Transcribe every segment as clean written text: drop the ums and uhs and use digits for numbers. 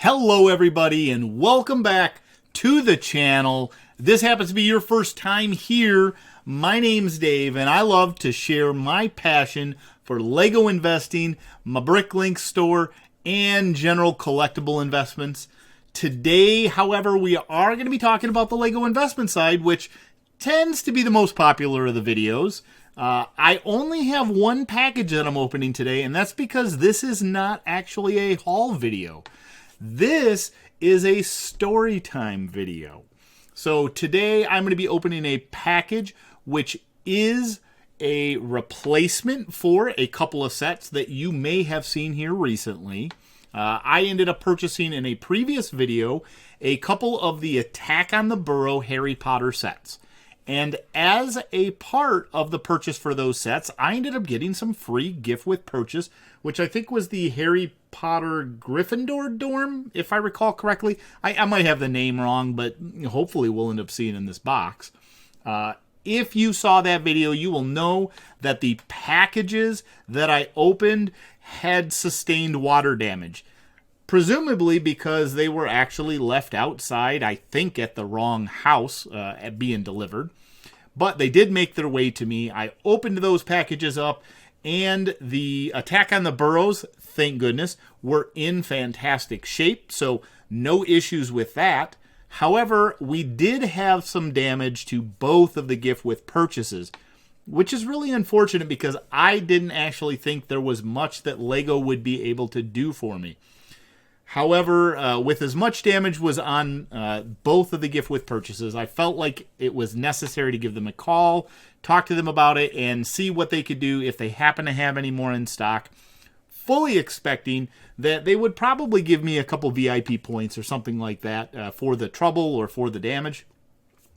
Hello everybody and welcome back to the channel. This happens to be your first time here. My name's Dave and I love to share my passion for Lego investing, my Bricklink store, and general collectible investments. Today, however, we are going to be talking about the Lego investment side, which tends to be the most popular of the videos. I only have one package that I'm opening today, and that's because this is not actually a haul video. This is a story time video. So today I'm going to be opening a package which is a replacement for a couple of sets that you may have seen here recently. I ended up purchasing in a previous video a couple of the Attack on the Burrow Harry Potter sets. And as a part of the purchase for those sets, I ended up getting some free gift with purchase, which I think was the Harry Potter Gryffindor dorm, if I recall correctly. I might have the name wrong, but hopefully we'll end up seeing in this box. If you saw that video, you will know that the packages that I opened had sustained water damage. Presumably because they were actually left outside, I think, at the wrong house being delivered. But they did make their way to me. I opened those packages up, and the Attack on the Burrows, thank goodness, were in fantastic shape. So no issues with that. However, we did have some damage to both of the gift with purchases, which is really unfortunate because I didn't actually think there was much that Lego would be able to do for me. However, with as much damage was on both of the gift with purchases, I felt like it was necessary to give them a call, talk to them about it, and see what they could do if they happen to have any more in stock, fully expecting that they would probably give me a couple VIP points or something like that for the trouble or for the damage,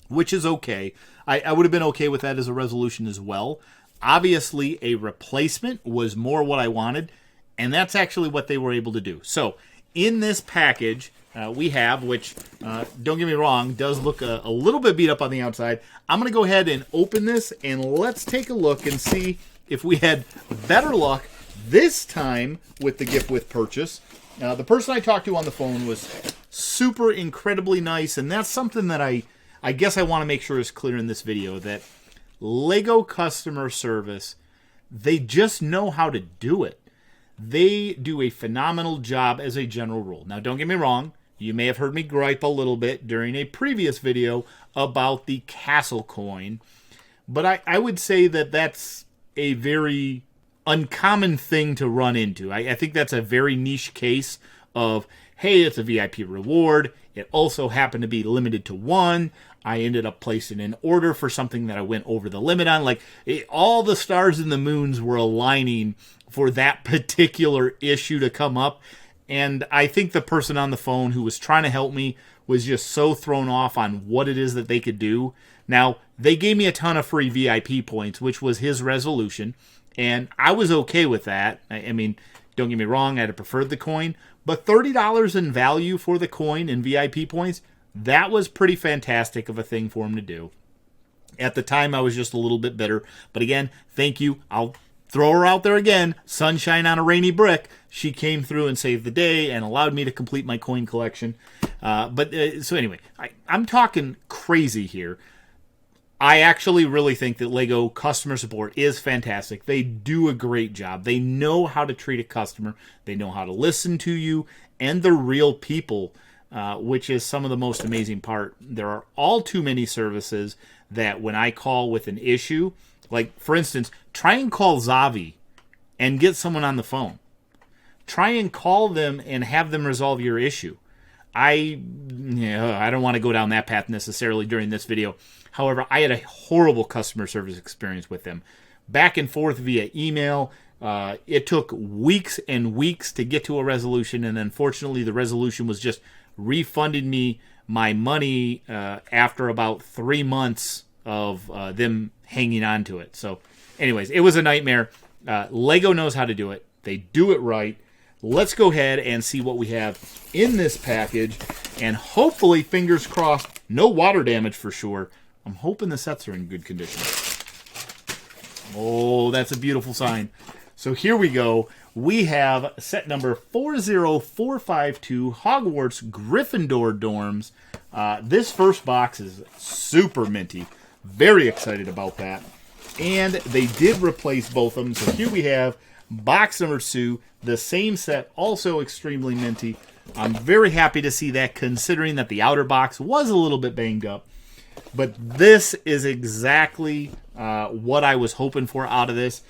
which is okay. I would have been okay with that as a resolution as well. Obviously, a replacement was more what I wanted, and that's actually what they were able to do. So, in this package, we have, which, don't get me wrong, does look a little bit beat up on the outside. I'm going to go ahead and open this, and let's take a look and see if we had better luck this time with the gift with purchase. The person I talked to on the phone was super incredibly nice, and that's something that I guess I want to make sure is clear in this video, that Lego customer service, they just know how to do it. They do a phenomenal job as a general rule. Now, don't get me wrong. You may have heard me gripe a little bit during a previous video about the Castle coin. But I would say that that's a very uncommon thing to run into. I think that's a very niche case of, hey, it's a VIP reward. It also happened to be limited to one. I ended up placing an order for something that I went over the limit on. All the stars and the moons were aligning for that particular issue to come up. And I think the person on the phone who was trying to help me was just so thrown off on what it is that they could do. Now, they gave me a ton of free VIP points, which was his resolution. And I was okay with that. I mean, don't get me wrong, I'd have preferred the coin. But $30 in value for the coin and VIP points, that was pretty fantastic of a thing for him to do. At the time, I was just a little bit bitter. But again, thank you. I'll throw her out there again. Sunshine on a rainy brick. She came through and saved the day and allowed me to complete my coin collection. So anyway, I'm talking crazy here. I actually really think that Lego customer support is fantastic. They do a great job. They know how to treat a customer. They know how to listen to you. And they're real people, which is some of the most amazing part. There are all too many services that when I call with an issue, like, for instance, try and call Zavi and get someone on the phone. Try and call them and have them resolve your issue. I don't want to go down that path necessarily during this video. However, I had a horrible customer service experience with them. Back and forth via email. It took weeks and weeks to get to a resolution, and unfortunately the resolution was just refunding me my money after about 3 months of them hanging on to it. So anyways, it was a nightmare. Lego knows how to do it. They do it right. Let's go ahead and see what we have in this package. And hopefully, fingers crossed, no water damage for sure. I'm hoping the sets are in good condition. Oh, that's a beautiful sign. So here we go. we have set number 40452, Hogwarts Gryffindor Dorms. This first box is super minty. Very excited about that. And they did replace both of them. So here we have box number 2, the same set, also extremely minty. I'm very happy to see that, considering that the outer box was a little bit banged up. But this is exactly what I was hoping for out of this.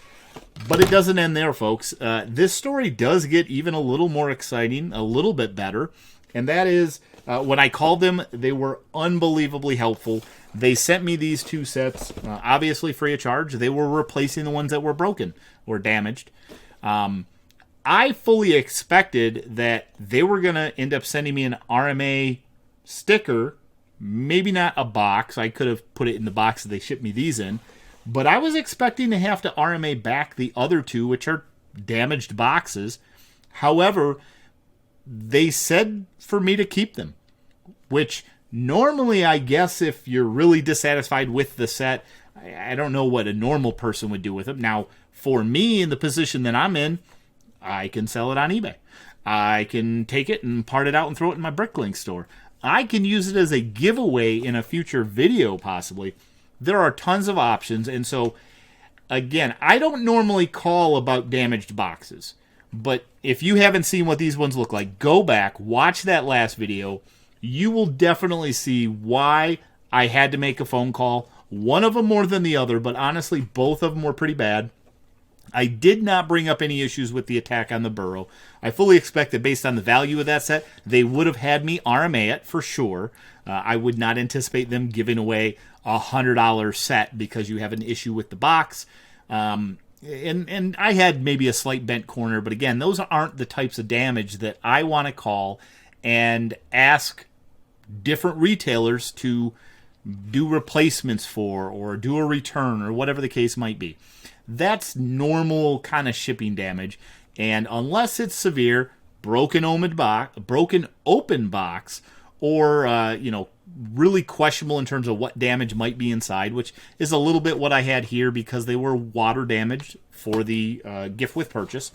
But it doesn't end there, folks. This story does get even a little more exciting, a little bit better. And that is, when I called them, they were unbelievably helpful. They sent me these 2 sets, obviously free of charge. They were replacing the ones that were broken or damaged. I fully expected that they were going to end up sending me an RMA sticker, maybe not a box. I could have put it in the box that they shipped me these in. But I was expecting to have to RMA back the other 2, which are damaged boxes. However, they said for me to keep them, which normally, I guess, if you're really dissatisfied with the set, I don't know what a normal person would do with them. Now, for me, in the position that I'm in, I can sell it on eBay. I can take it and part it out and throw it in my Bricklink store. I can use it as a giveaway in a future video, possibly. There are tons of options. And so, again, I don't normally call about damaged boxes. But if you haven't seen what these ones look like, go back, watch that last video. You will definitely see why I had to make a phone call. One of them more than the other, but honestly, both of them were pretty bad. I did not bring up any issues with the attack on the burrow. I fully expect that based on the value of that set, they would have had me RMA it for sure. I would not anticipate them giving away a $100 set because you have an issue with the box. And I had maybe a slight bent corner, but again, those aren't the types of damage that I want to call and ask different retailers to do replacements for or do a return or whatever the case might be. That's normal kind of shipping damage, and unless it's severe, broken open box, or really questionable in terms of what damage might be inside, which is a little bit what I had here because they were water damaged for the gift with purchase.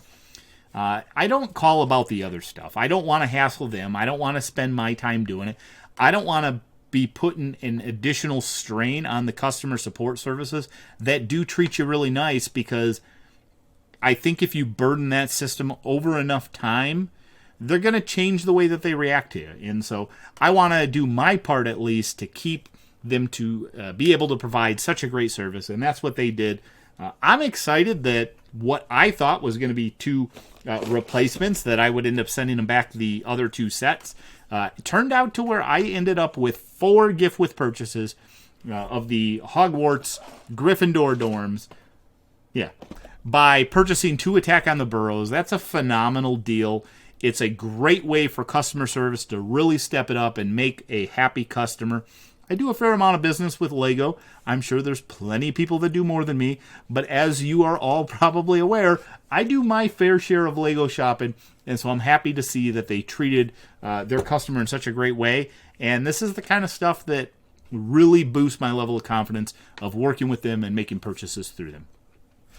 I don't call about the other stuff. I don't want to hassle them. I don't want to spend my time doing it. I don't want to be putting an additional strain on the customer support services that do treat you really nice, because I think if you burden that system over enough time, they're going to change the way that they react to you. And so I want to do my part at least to keep them to be able to provide such a great service, and that's what they did. I'm excited that what I thought was going to be 2 replacements, that I would end up sending them back the other 2 sets. It turned out to where I ended up with 4 gift with purchases of the Hogwarts Gryffindor dorms. Yeah. By purchasing 2 Attack on the Burrows. That's a phenomenal deal. It's a great way for customer service to really step it up and make a happy customer. I do a fair amount of business with Lego. I'm sure there's plenty of people that do more than me. But as you are all probably aware, I do my fair share of Lego shopping. And so I'm happy to see that they treated their customer in such a great way. And this is the kind of stuff that really boosts my level of confidence of working with them and making purchases through them.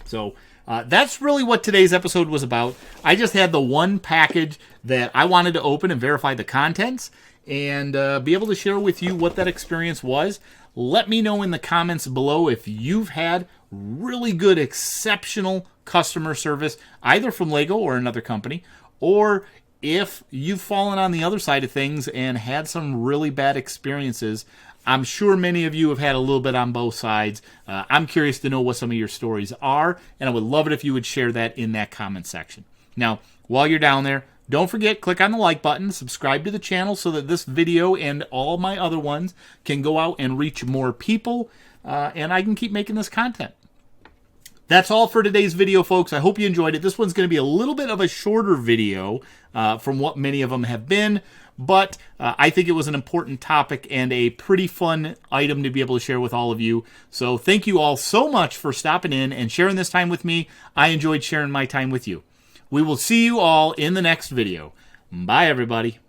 So that's really what today's episode was about. I just had the one package that I wanted to open and verify the contents and be able to share with you what that experience was. Let me know in the comments below if you've had really good, exceptional customer service, either from Lego or another company, or if you've fallen on the other side of things and had some really bad experiences. I'm sure many of you have had a little bit on both sides. I'm curious to know what some of your stories are, and I would love it if you would share that in that comment section. Now, while you're down there, don't forget, click on the like button, subscribe to the channel so that this video and all my other ones can go out and reach more people, and I can keep making this content. That's all for today's video, folks. I hope you enjoyed it. This one's going to be a little bit of a shorter video from what many of them have been, but I think it was an important topic and a pretty fun item to be able to share with all of you. So thank you all so much for stopping in and sharing this time with me. I enjoyed sharing my time with you. We will see you all in the next video. Bye, everybody.